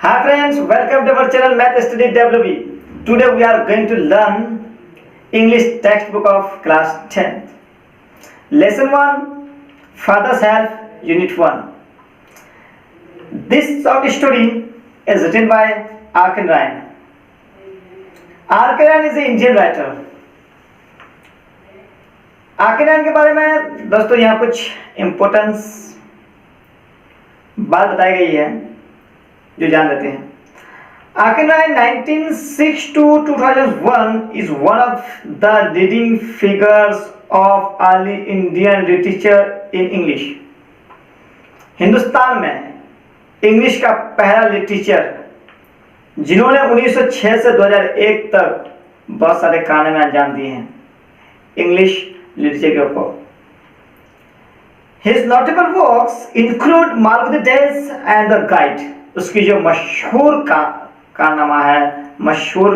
Hi friends, welcome to our channel Math Study WB. Today we are going to learn English textbook of class 10th. Lesson 1, Father's Help, Unit 1. This short story is written by Arkin Ryan. Arkin Ryan is an Indian writer. R K Narayan के बारे में दोस्तों यहाँ कुछ importance बात बताई गई है जो जान लेते हैं। आर्किन Ryan 1906 to 2001 is one of the leading figures of early Indian literature in English. Hindustan में इंग्लिश का पहला लिटरेचर जिन्होंने 1906 से 2001 तक बहुत सारे कारनामे अंजाम दिए हैं इंग्लिश लिटरेचर के ऊपर। His notable works include Malgudi Days and the Guide. उसकी जो मशहूर कारनामा है, मशहूर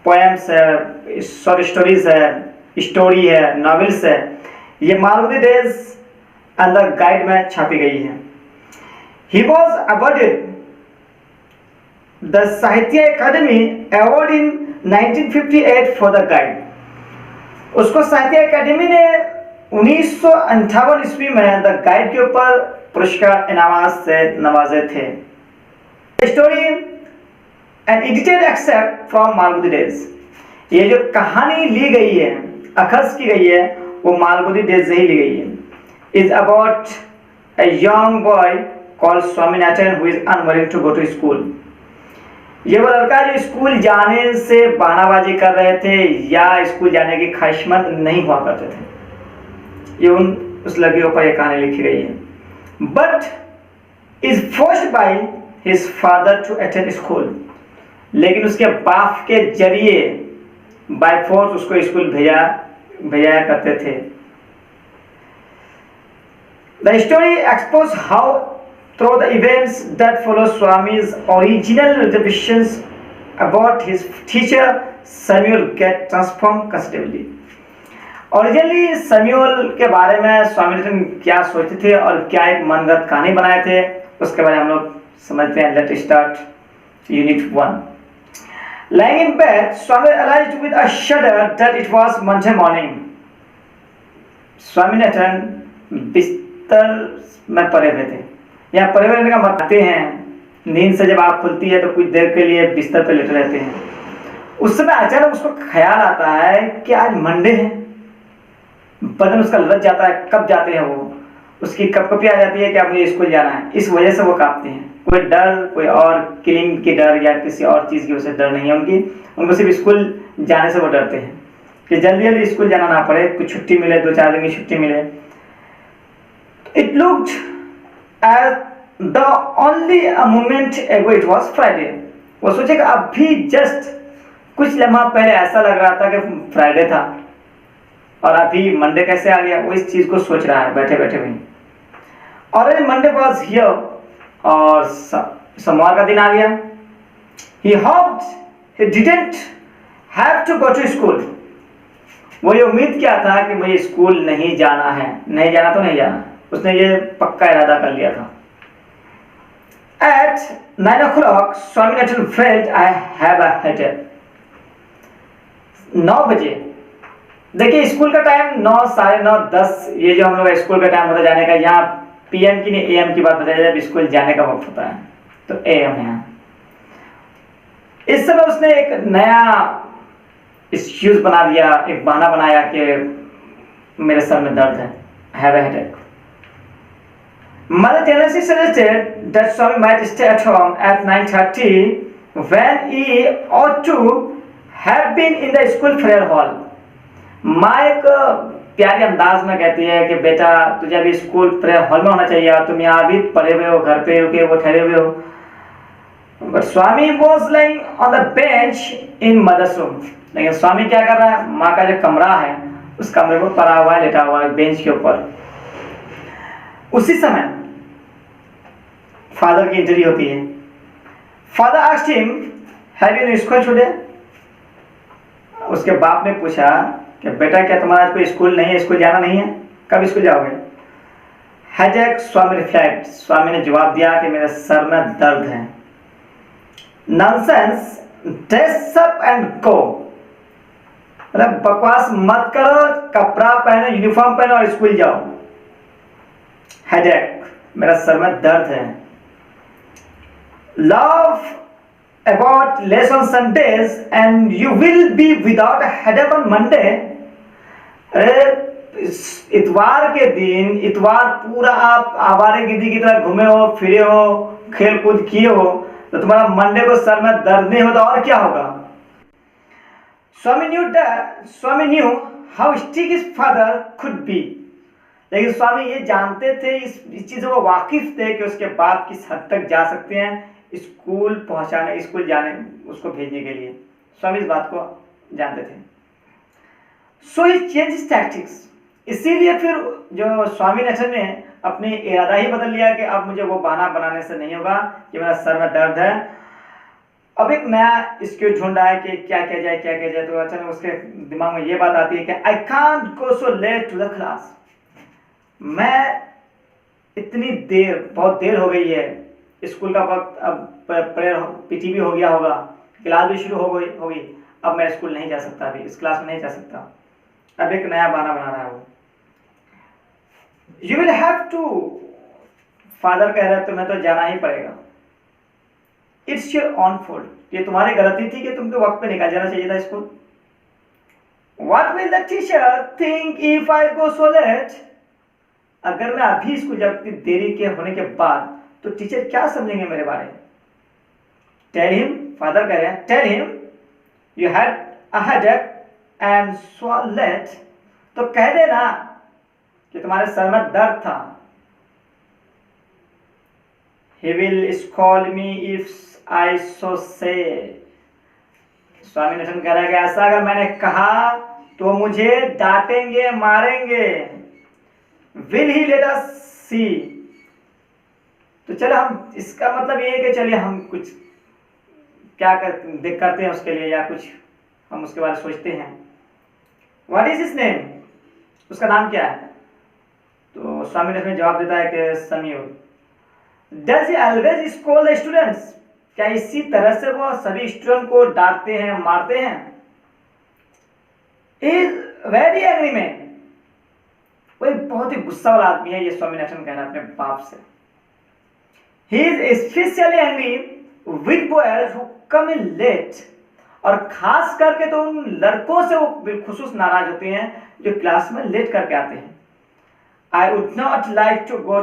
पोएम्स है, शॉर्ट स्टोरीज है, स्टोरी है, नॉवेल्स है, ये Malgudi days and the guide में छापी गई है। He was awarded the Sahitya Academy Award in 1958 for the Guide. उसको साहित्य अकेडमी ने 1958 ईस्वी में द गाइड के ऊपर पुरस्कार इनामात से नवाजे थे। Story and edited excerpt from Malgudi Days, ये जो कहानी ली गई है, अखज की गई है, वो मालगुडी डेज से ही ली गई है। Is about a young boy called Swaminathan who is unwilling to go to school. ये वो लड़का जो स्कूल जाने से बहानाबाजी कर रहे थे या स्कूल जाने की ख्वाहिशमंद नहीं हुआ करते थे। ये उस लड़के के ऊपर ये कहानी लिखी गई है। But is forced by his father to attend school, लेकिन उसके बाप के जरिए बाय फोर्स उसको स्कूल भेजाया करते थे। The story expose how through the events that follow Swami's original reservations about his teacher Samuel get transformed considerably. Originally Samuel के बारे में स्वामीनाथन क्या सोचते थे और क्या एक मनगढ़ंत कहानी बनाए थे, उसके बारे में हम लोग समझते हैं। Let's start Unit 1. Lying in bed, Swami realized with a shudder that it was Monday morning. Swaminathan बिस्तर में पड़े हुए थे। यहाँ पड़े रहने का मतलब हैं नींद से जब आँख खुलती है तो कुछ देर के लिए बिस्तर पर लेटे रहते हैं। उस समय अचानक उसको ख्याल आता है कि आज मंडे है। बदन उसका ललच जाता है, कब जाते हैं वो, उसकी कपकपी आ जाती है कि अब मुझे स्कूल जाना है। इस वजह से वो कांपते हैं। कोई डर, कोई और किलिंग की डर या किसी और चीज़ की वजह से डर नहीं है उनको सिर्फ स्कूल जाने से वो डरते हैं कि जल्दी जल्दी स्कूल जाना ना पड़े, कुछ छुट्टी मिले, 2-4 दिन की छुट्टी मिले। It looked as the only a moment ago it was Friday. वो सोचे कि अभी जस्ट कुछ लम्हा पहले ऐसा लग रहा था कि फ्राइडे था और अभी मंडे कैसे आ गया, वो इस चीज को सोच रहा है बैठे बैठे भी। और मंडे वाज हियर और सोमवार का दिन आ गया। He hoped he didn't have to go to school. वो ये उम्मीद किया था कि मुझे स्कूल नहीं जाना है, नहीं जाना तो नहीं जाना। उसने ये पक्का इरादा कर लिया था। At 9 o'clock, Swaminathan felt I have a headache. 9 बजे, देखिए स्कूल का टाइम 9, 9:30, 10, ये जो हम लोग स्कूल का टाइम होता जाने का, यहाँ PM की नहीं AM की बात बताई जाए, जब स्कूल जाने का वक्त होता है तो AM है। इस समय उसने एक नया एक्सक्यूज बना दिया, एक बहाना बनाया कि मेरे सर में दर्द है, I have a headache. Mother Teresa suggested that Swami might stay at home at 9:30 when he ought to have been in the school prayer hall. माँ एक प्यारे अंदाज में कहती है कि बेटा तुझे अभी स्कूल प्रेयर हॉल में होना चाहिए, तुम यहाँ अभी पढ़े हुए हो, घर पे रुके वो ठहरे हुए हो। But Swami was lying on the bench in mother's room. लेकिन स्वामी क्या कर रहा है, माँ का जो कमरा है उस कमरे को पड़ा हुआ है, लेटा हुआ है बेंच के ऊपर। उसी समय फादर की एंट्री होती है। Father asked him have you school today. उसके बाप ने पूछा कि बेटा क्या तुम्हारा कोई स्कूल नहीं है, स्कूल जाना नहीं है, कब स्कूल जाओगे? हेडेक, स्वामी रिफ्लेक्ट। स्वामी ने जवाब दिया कि मेरे सर में दर्द है। Nonsense, dress up and go. मतलब बकवास मत करो, कपड़ा पहनो, यूनिफॉर्म पहनो और स्कूल जाओ। हेडेक, मेरा सर में दर्द है। Love about less on Sundays and you will be without a headache on Monday। इतवार के दिन, इतवार पूरा आप आवारागर्दी की तरह घूमे हो, फिरे हो, खेल कूद किए हो, तो तुम्हारा मंडे को सर में दर्द नहीं होता और क्या होगा। Swami knew how strict his father could be. लेकिन स्वामी ये जानते थे, इस चीजों को वाकिफ थे कि उसके बाप किस हद तक जा सकते हैं स्कूल पहुंचाने, स्कूल जाने, उसको भेजने के लिए। स्वामी इस बात को जानते थे। सो ही चेंज हिज टैक्टिक्स। इसीलिए फिर जो स्वामीनाथन ने अपनी इरादा ही बदल लिया कि अब मुझे वो बहाना बनाने से नहीं होगा कि मेरा सर में दर्द है। अब एक नया स्किल ढूंढा है कि क्या किया जाए। तो अचानक उसके दिमाग में ये बात आती है कि I can't go so late to the class. मैं इतनी देर, बहुत देर हो गई है, स्कूल का वक्त, अब प्रेयर पीटी भी हो गया होगा, क्लास भी शुरू हो गई, अब मैं स्कूल नहीं जा सकता, अभी इस क्लास में नहीं जा सकता। अब एक नया बहाना बना रहा है वो। You will have to, father कह रहे तुम्हें तो जाना ही पड़ेगा। इट्स योर ऑन फॉल्ट, ये तुम्हारी गलती थी कि तुमको वक्त पे निकाल जाना चाहिए था school. What will the teacher think if I go so late. अगर मैं अभी स्कूल जाती देरी के होने के बाद तो टीचर क्या समझेंगे मेरे बारे में। टेल हिम, फादर कह रहे हैं, tell him you had a headache and so late. तो कह देना कि तुम्हारे सर में दर्द था। He will स्कॉल me if I सो से। स्वामीनाथन कह रहा है कि ऐसा अगर मैंने कहा तो मुझे डांटेंगे, मारेंगे। विल ही लेट अस सी। तो चलो हम, इसका मतलब ये है कि चलिए हम कुछ क्या करते हैं उसके लिए, या कुछ हम उसके बारे में सोचते हैं। व्हाट इज हिज नेम, उसका नाम क्या है। तो स्वामीनाथन जवाब देता है कि Samuel. Does he always scold the students. क्या इसी तरह से वो सभी स्टूडेंट को डांटते हैं, मारते हैं। Is very angry man. वो एक बहुत ही गुस्सा वाला आदमी है, ये स्वामीनाथन कह रहा है अपने बाप से। He is especially angry with boys who come in late। और खास करके तो उन लड़कों से वो बिलखुसूस नाराज होते हैं जो क्लास में लेट करके आते हैं। I would not like to go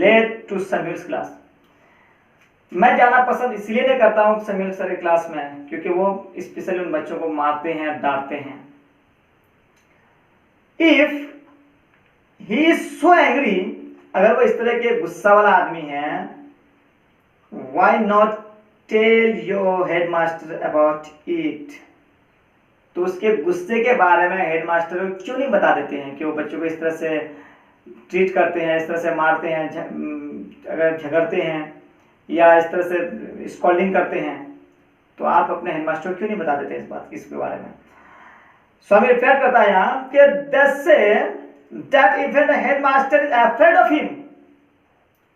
late to Samuel's class। मैं जाना पसंद इसलिए नहीं करता हूँ समील सर की क्लास में, क्योंकि वो स्पेशली उन बच्चों को मारते हैं, डांटते हैं। If he is so angry, अगर वो इस तरह के गुस्सा वाला आदमी है, why not tell your headmaster about it। तो उसके गुस्से के बारे में हेडमास्टर को क्यों नहीं बता देते हैं कि वो बच्चों को इस तरह से ट्रीट करते हैं, इस तरह से मारते हैं, अगर झगड़ते हैं या इस तरह से स्कॉल्डिंग करते हैं, तो आप अपने हेडमास्टर को क्यों नहीं बता देते इसके बारे में। स्वामी रिफ्लेक्ट करता है यहाँ कि that even the headmaster is afraid of him।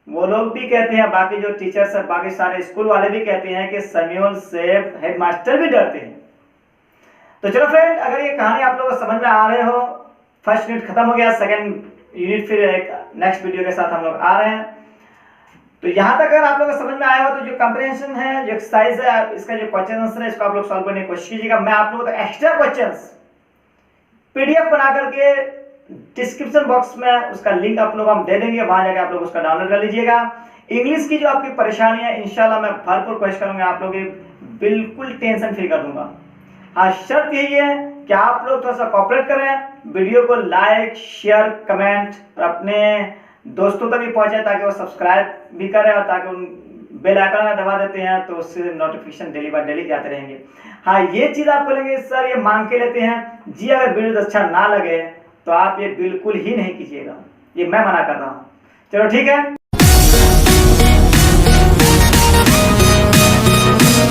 वो लोग भी कहते हैं, बाकी जो टीचर्स है, बाकी सारे स्कूल वाले भी कहते हैं कि समीउल से हेडमास्टर भी डरते हैं। तो चलो फ्रेंड, अगर ये कहानी आप लोगों को समझ में आ रहे हो, फर्स्ट यूनिट खत्म हो गया, सेकंड यूनिट फिर एक नेक्स्ट वीडियो के साथ हम लोग आ रहे हैं। तो यहाँ तक अगर आप लोगों को समझ में आया हो तो जो कंप्रीहेंशन है, जो एक्सरसाइज है, इसका जो क्वेश्चन आंसर है, इसको आप लोग सॉल्व करने की कोशिश कीजिएगा। मैं आप लोगों को एक्स्ट्रा क्वेश्चंस पीडीएफ बना करके डिस्क्रिप्शन बॉक्स में उसका लिंक आप लोग हम दे देंगे, वहां जाकर आप लोग उसका डाउनलोड कर लीजिएगा। इंग्लिश की जो आपकी परेशानी है, इंशाल्लाह मैं भरपूर कोशिश करूंगा आप लोगों की बिल्कुल टेंशन फ्री कर दूंगा। हाँ, शर्त यही है कि आप लोग थोड़ा सा कोऑपरेट करें, वीडियो को लाइक, शेयर, कमेंट और अपने दोस्तों तक भी पहुंचे ताकि वो सब्सक्राइब भी करें, और ताकि उन बेल आइकन दबा देते हैं तो उससे नोटिफिकेशन डेली बाय डेली जाते रहेंगे। हाँ, ये चीज आप बोलेंगे सर ये मांग के लेते हैं जी, अगर वीडियो अच्छा ना लगे तो आप ये बिल्कुल ही नहीं कीजिएगा, ये मैं मना कर रहा हूँ। चलो ठीक है।